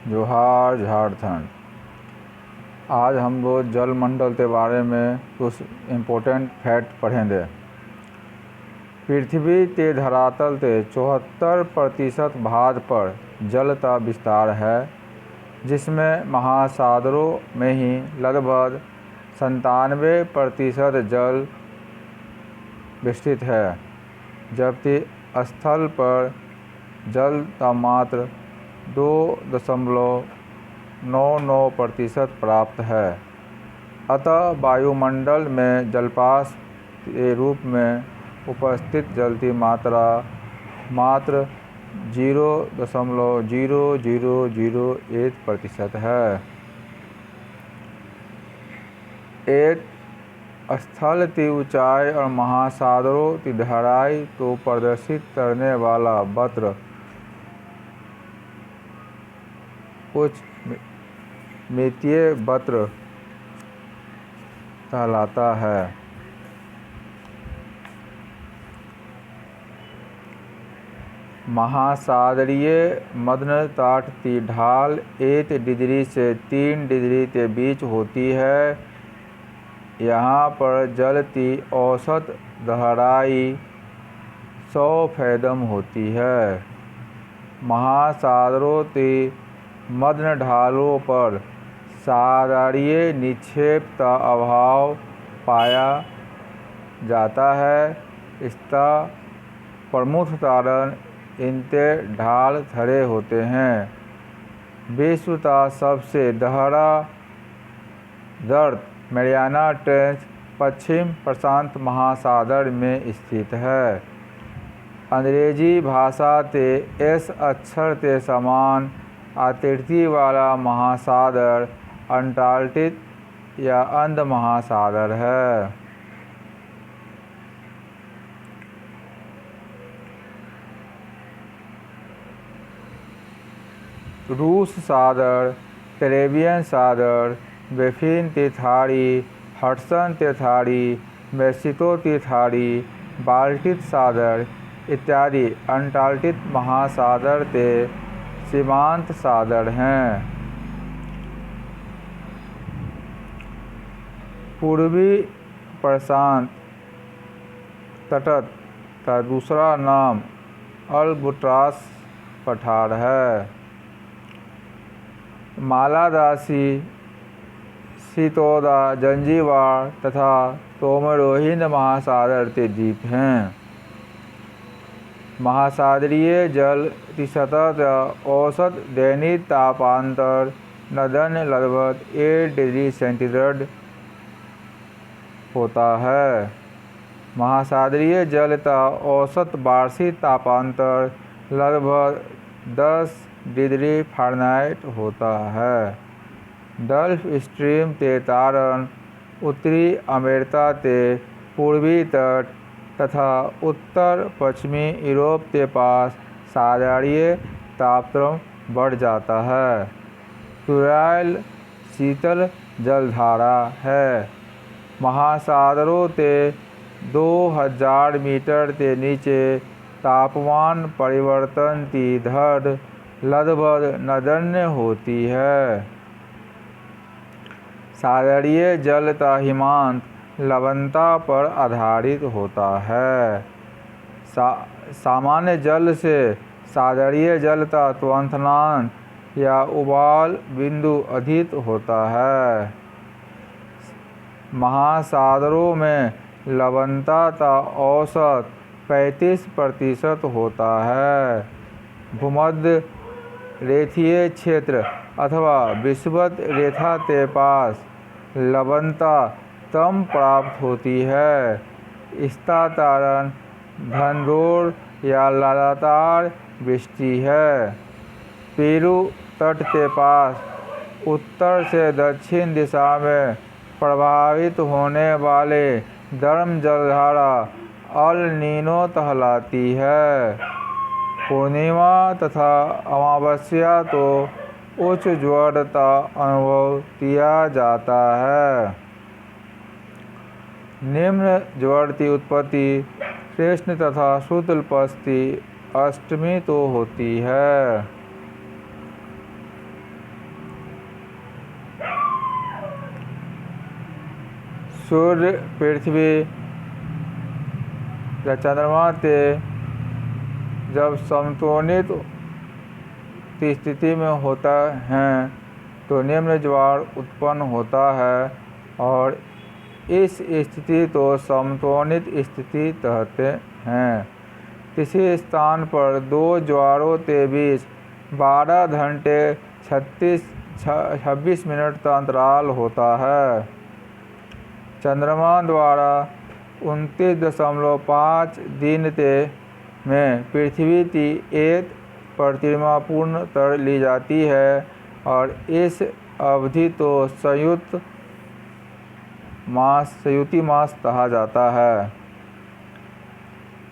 जोहार झारखंड। आज हम लोग जलमंडल के बारे में कुछ इम्पोर्टेंट फैक्ट पढ़ेंगे। पृथ्वी के धरातल के 74% भाग पर जल का विस्तार है, जिसमें महासागरों में ही लगभग 97% जल विस्तृत है, जबकि स्थल पर जल का मात्र 2.99% प्राप्त है। अतः वायुमंडल में जलवाष्प के रूप में उपस्थित जल की मात्रा मात्र 0.0001% है। एक स्थल की ऊंचाई और महासागरों की गहराई को प्रदर्शित करने वाला वक्र उच्चमितीय वक्र कहलाता है। महासागरीय मध्य तट की ढाल 1 डिग्री से 3 डिग्री के बीच होती है। यहाँ पर जल की औसत गहराई 100 फैथम होती है। महासागरों की मध्य ढालों पर सागरीय निक्षेप का अभाव पाया जाता है। इसका प्रमुख कारण इनके ढाल खड़े होते हैं। विश्व का सबसे गहरा गर्त मैरियाना ट्रेंच पश्चिम प्रशांत महासागर में स्थित है। अंग्रेजी भाषा के एस अक्षर के समान आकृति वाला महासागर अंटार्कटिक या अंध महासागर है। रूस सागर, कैरेबियन सागर, बेफिन की खाड़ी, हडसन की खाड़ी, मेक्सिको की खाड़ी, बाल्टिक सागर इत्यादि अंटार्कटिक महासागर के सीमांत सागर हैं। पूर्वी प्रशांत तट का दूसरा नाम अल्बाट्रॉस पठार है। मालागासी, सितोदा, जंजीबार तथा तोमरोहिंद महासागर के द्वीप हैं। महासागरीय जल की सतह का औसत दैनिक तापांतर नगण्य लगभग 1 डिग्री सेंटीग्रेड होता है। महासागरीय जल का औसत वार्षिक तापांतर लगभग 10 डिग्री फ़ारेनहाइट होता है। गल्फ स्ट्रीम के कारण उत्तरी अमेरिका के पूर्वी तट तथा उत्तर पश्चिमी यूरोप के पास सागरीय तापक्रम बढ़ जाता है। यूराइल शीतल जलधारा है। महासागरों के 2000 मीटर के नीचे तापमान परिवर्तन की दर लगभग नगण्य होती है। सागरीय जल का हिमांक लवणता पर आधारित होता है। सामान्य जल से सागरीय जल का क्वथनांक या उबाल बिंदु अधिक होता है। महासागरों में लवणता का औसत 35% होता है। भूमध्य रेखीय क्षेत्र अथवा विषुवत रेखा के पास लवणता कम प्राप्त होती है। इसका कारण घनघोर या लगातार वृष्टि है। पेरू तट के पास उत्तर से दक्षिण दिशा में प्रवाहित होने वाले गर्म जलधारा अल नीनो कहलाती है। पूर्णिमा तथा अमावस्या को उच्च ज्वार का अनुभव किया जाता है। निम्न ज्वार की उत्पत्ति कृष्ण तथा शुक्ल पक्ष की 8वीं तो होती है। सूर्य पृथ्वी या चंद्रमा से जब समतोलित स्थिति में होता है तो निम्न ज्वार उत्पन्न होता है और इस स्थिति को समतोलित स्थिति कहते हैं। किसी स्थान पर दो ज्वारों के बीच 12 घंटे 26 मिनट का अंतराल होता है। चंद्रमा द्वारा 29.5 दिन में पृथ्वी की एक परिक्रमा पूर्ण कर ली जाती है और इस अवधि को संयुति मास कहा जाता है।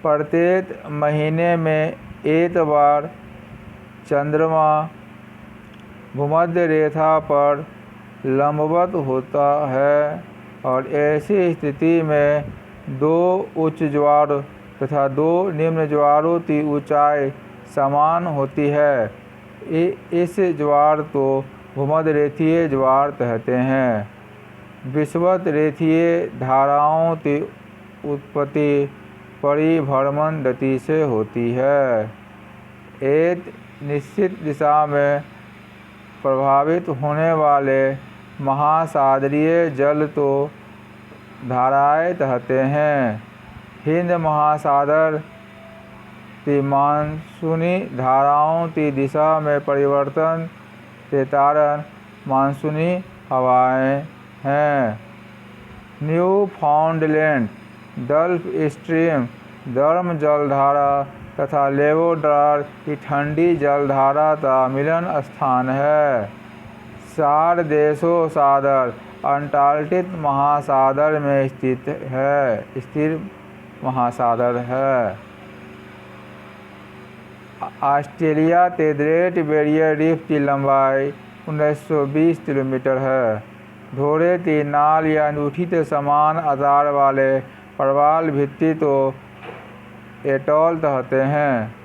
प्रत्येक महीने में एक बार चंद्रमा भूमध्य रेखा पर लंबवत होता है और ऐसी स्थिति में दो उच्च ज्वार तथा दो निम्न ज्वारों की ऊंचाई समान होती है। इस ज्वार को भूमध्यरेखीय ज्वार कहते हैं। विषुवत रेखीय धाराओं की उत्पत्ति परिभ्रमण गति से होती है। एक निश्चित दिशा में प्रभावित होने वाले महासागरीय जल को धाराएं कहते हैं। हिंद महासागर की मानसूनी धाराओं की दिशा में परिवर्तन के कारण मानसूनी हवाएं हैं। न्यूफाउंडलैंड गल्फ स्ट्रीम गर्म जलधारा तथा लेबोडार की ठंडी जलधारा का मिलन स्थान है। सार देशों सागर अंटार्कटिक महासागर में स्थिर महासागर है। ऑस्ट्रेलिया के ग्रेट बैरियर रीफ की लंबाई 1920 किलोमीटर है। घोड़े की नाल या अंगूठी के समान आकार वाले प्रवाल भित्ति को एटॉल कहते हैं।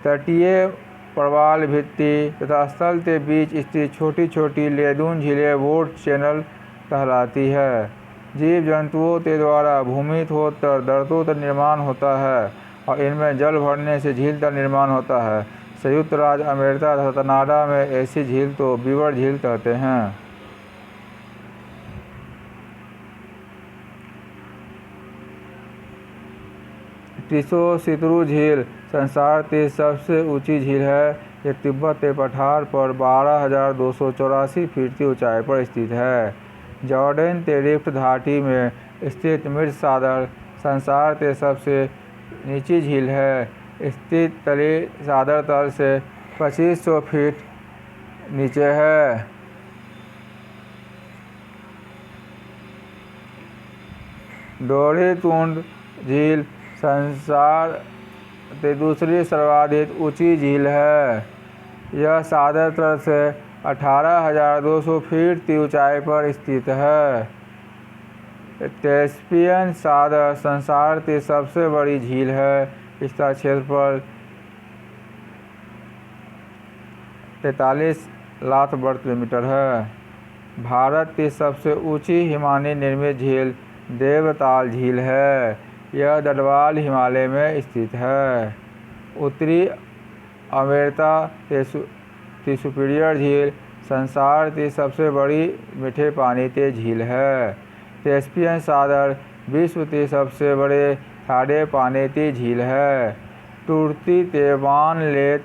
तटीय प्रवाल भित्ति तथा स्थल के बीच स्थित छोटी छोटी लेगून झीलें वोट चैनल कहलाती है। जीव जंतुओं के द्वारा भूमि खोदकर गर्तों का निर्माण होता है और इनमें जल भरने से झील का निर्माण होता है। संयुक्त राज्य अमेरिका तथा कनाडा में ऐसी झील को बीवर झील कहते हैं। त्रिशोत्तरू झील संसार की सबसे ऊंची झील है। यह तिब्बत के पठार पर 12,284 फीट की ऊंचाई पर स्थित है। जॉर्डन के रिफ्ट घाटी में स्थित मृत सागर संसार के सबसे निचली झील है। स्थित तली सागर तल से 2500 फीट नीचे है। डोरीकुंड झील संसार की दूसरी सर्वाधिक ऊंची झील है। यह सागर तल से 18,200 फीट की ऊंचाई पर स्थित है। कैस्पियन सागर संसार की सबसे बड़ी झील है। इसका क्षेत्रफल 43 लाख वर्ग किलोमीटर है। भारत की सबसे ऊंची हिमानी निर्मित झील देवताल झील है। यह गढ़वाल हिमालय में स्थित है। उत्तरी अमेरिका की सुपीरियर झील संसार की सबसे बड़ी मीठे पानी की झील है। कैस्पियन सागर विश्व की सबसे बड़े खारे पानी की झील है। तुर्की के वान लेक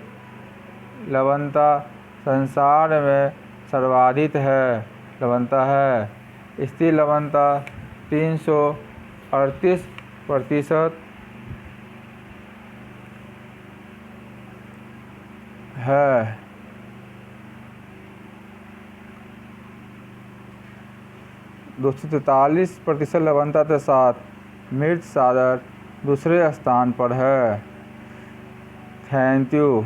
लवणता संसार में सर्वाधिक लवणता है। इसकी लवणता 338% है। 243% लवणता के साथ मृत सागर दूसरे स्थान पर है। Thank you.